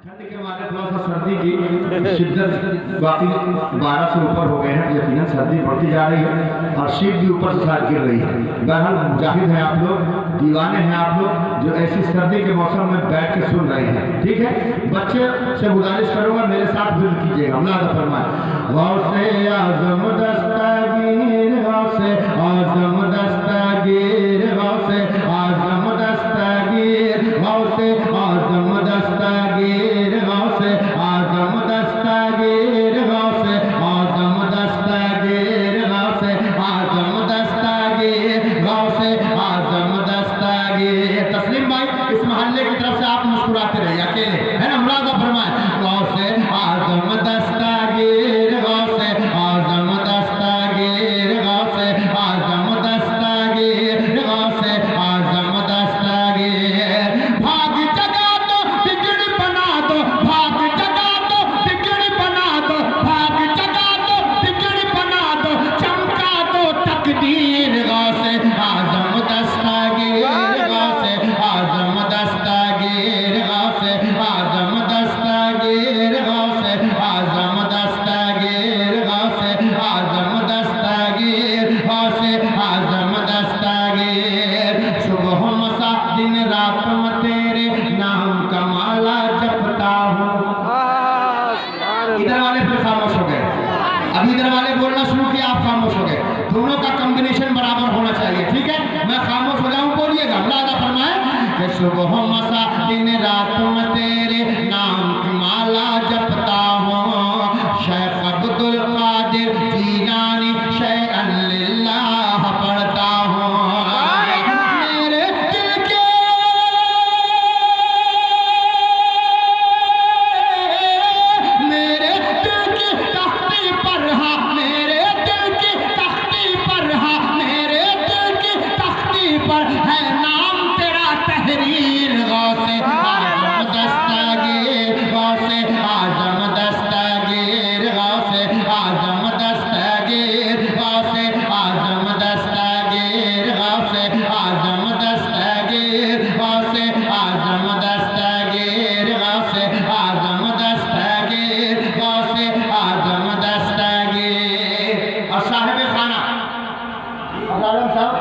ठंड के मारे थोड़ा सा सर्दी की शिद्दत बाकी 12 से ऊपर हो गए हैं, तो यकीनन सर्दी बढ़ती जा रही है और शीत भी ऊपर से साथ गिर रही है। बहरहाल मुजाहिद हैं आप लोग, दीवाने हैं आप लोग जो ऐसी सर्दी के मौसम में बैठ के सुन रहे हैं। ठीक है, बच्चे से गुजारिश करूँगा मेरे साथ भी कीजिएगा। मुलाज़ा फरमाएं, गौसे आज़म दस्तगीर, गौसे आज़म दस्तगीर, गौसे आज़म दस्तगीर, गौसे आज़म दस्तगीर, गौसे आज़म दस्तगीर, गौसे आज़म दस्तगीर, गौसे आज़म दस्तगीर, गौसे आज़म दस्तगीर। तस्लीम भाई इस महल्ले की तरफ से आप मुस्कुराते रहिए, अकेले है ना। मुलाज़ा फरमाएं, गौसे आज़म दस्तगीर, गौसे आज़म दस्तगीर, गौसे आज़म दस्तगीर, गौसे आज़म दस्तगीर। भाग जगा दो बिगड़ी बना दो, भाग जगा दो बिगड़ी बना दो, भाग जगा दो बिगड़ी बना दो, चमका दो तकदीर। गौसे आज़म दस्तगीर, गौसे आज़म दस्तगीर, गौसे आज़म दस्तगीर, गौसे आज़म दस्तगीर, गौसे आज़म दस्तगीर, गौसे आज़म दस्तगीर। सुबह मसा दिन रात में तेरे नाम का माला जपता हूँ। इधर वाले फिर खामोश हो गए, अभी इधर वाले बोलना शुरू किया, आप खामोश हो गए। दोनों का कॉम्बिनेशन बराबर होना चाहिए, ठीक है। मैं खामोश हो जाऊं, बोलिएगा। मुलाज़ा फरमाएं कि सुबह मसा दिन रात में तेरे नाम की माला जपता हूँ। शेख अब्दुल कादिर जीलानी शैअन लिल्लाह पढ़ता हूँ। मेरे दिल के मेरे दिल की तख्ती पर, हाँ मेरे दिल की तख्ती पर, हाँ मेरे दिल की तख्ती पर है नाम तेरा तहरीर। गौसे आज़म दस्तगीर, गौसे आज़म दस्तगीर, गौसे आज़म दस्तगीर, गौसे आज़म दस्तगीर, गौसे आज़म दस्तगीर, गौसे आज़म दस्तगीर, गौसे आज़म दस्तगीर, गौसे आज़म दस्तगीर। और साहिब खाना साहब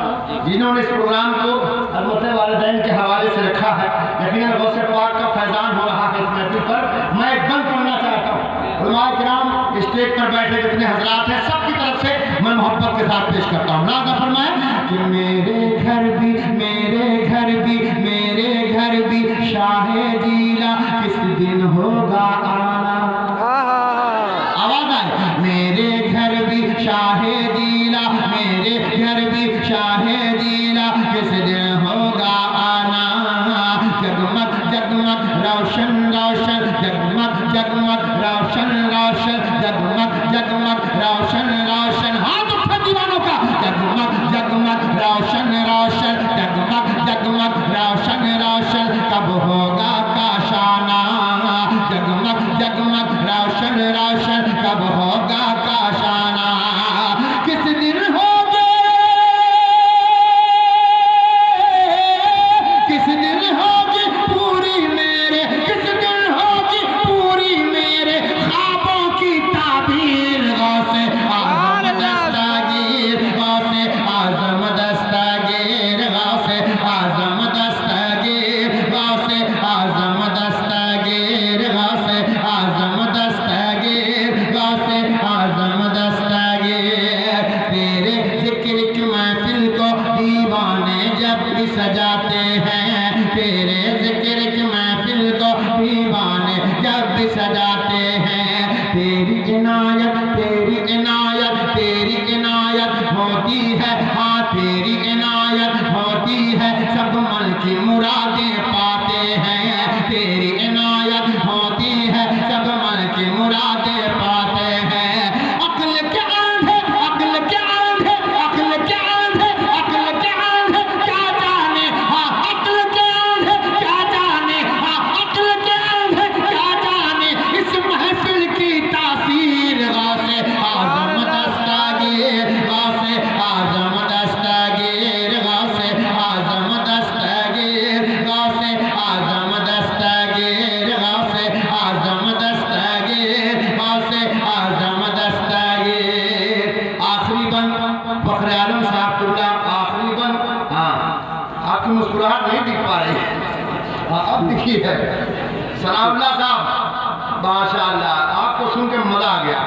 जिन्होंने इस प्रोग्राम को अलमत वालिदैन के हवाले से रखा है, यकीनन गौसे पाक का फैजान हो रहा है इस महफिल पर। मैं एक बंद करना चाहता हूँ, उलमाए किराम स्टेज पर बैठे जितने हजरात हैं सबकी तरफ से मैं मोहब्बत के साथ पेश करता हूँ। मुलाज़ा फरमाएं कि मेरे घर भी, मेरे घर भी, मेरे घर भी शाहे जीला किस दिन होगा आना। आवाज आए, मेरे घर भी शाहे जीला, मेरे घर भी शाहे जीला किस दिन होगा आना। जगमग जगमग रोशन रोशन, जगमग जगमग रोशन रोशन, जगमग जगमग रोशन रोशन। हाथ उठा दीवानों का, जगमग जगमग रोशन रोशन, जगमग जगमग रोशन रोशन। कब होगा काशाना, जगमग जगमग रोशन रोशन, कब होगा काशाना। किस दिन होगे, किस दिन होगी पूरी मेरे, किस दिन होगी पूरी मेरे ख्वाबों की ताबीर। गौसे आज़म दस्तगीर, गौसे आज़म दस्तगीर, गौसे आज़म दस्तगीर, गौसे आज़म दस्तगीर, गौसे आज़म दस्तगीर, गौसे आज़म दस्तगीर। तेरे ज़िक्र की महफिल को दीवाने जब भी सजाते हैं, तेरे ज़िक्र की महफिल को दीवाने जब भी सजाते हैं। तेरी इनायत, तेरी इनायत, तेरी इनायत होती है, हाँ तेरी इनायत होती है, सब मन की मुरादें पाते हैं। तेरी इनायत होती है, सब मन की मुरादें पाते हैं। अक्ल के आंधे, अक्ल के आंधे, अक्ल के आंधे, अक्ल के आंधे क्या जाने, हाँ अक्ल के आंधे क्या जाने, हाँ अक्ल के आंधे क्या जाने इस महफिल की तासीर। गौसे आज़म दस्तगीर, गौसे आज़म दस्तगीर, गौसे आज़म दस्तगीर, गौसे मुस्कुराहट नहीं दिख पा रही है। अब दिखी है सनाउल्लाह साहब, माशाअल्लाह, आपको सुन के मजा आ गया।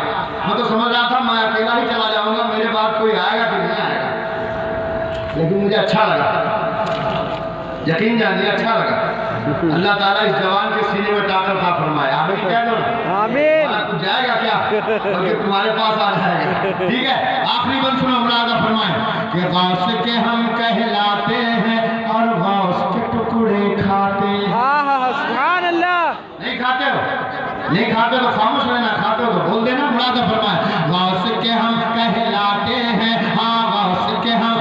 मैं तो समझ रहा था मैं अकेला ही चला जाऊंगा, मेरे बाद कोई आएगा कि नहीं आएगा, लेकिन मुझे अच्छा लगा, यकीन जानिए अच्छा लगा। अल्लाह ताला इस जवान के सीने में ताकत अता फरमाए। आमीन कह दो, आमीन। कुछ जाएगा क्या, बल्कि तुम्हारे पास आ जाएगा। ठीक है, आखिरी बंद सुनो, मुरादा फरमाए कि गौस के हम कहलाते हैं और गौस के टुकड़े खाते हैं। सुभान अल्लाह। नहीं खाते हो, नहीं खाते तो खामोश रहना, खाते हो तो बोल देना। मुरादा फरमाए गौस के हम कहलाते हैं, हाँ गौस के हम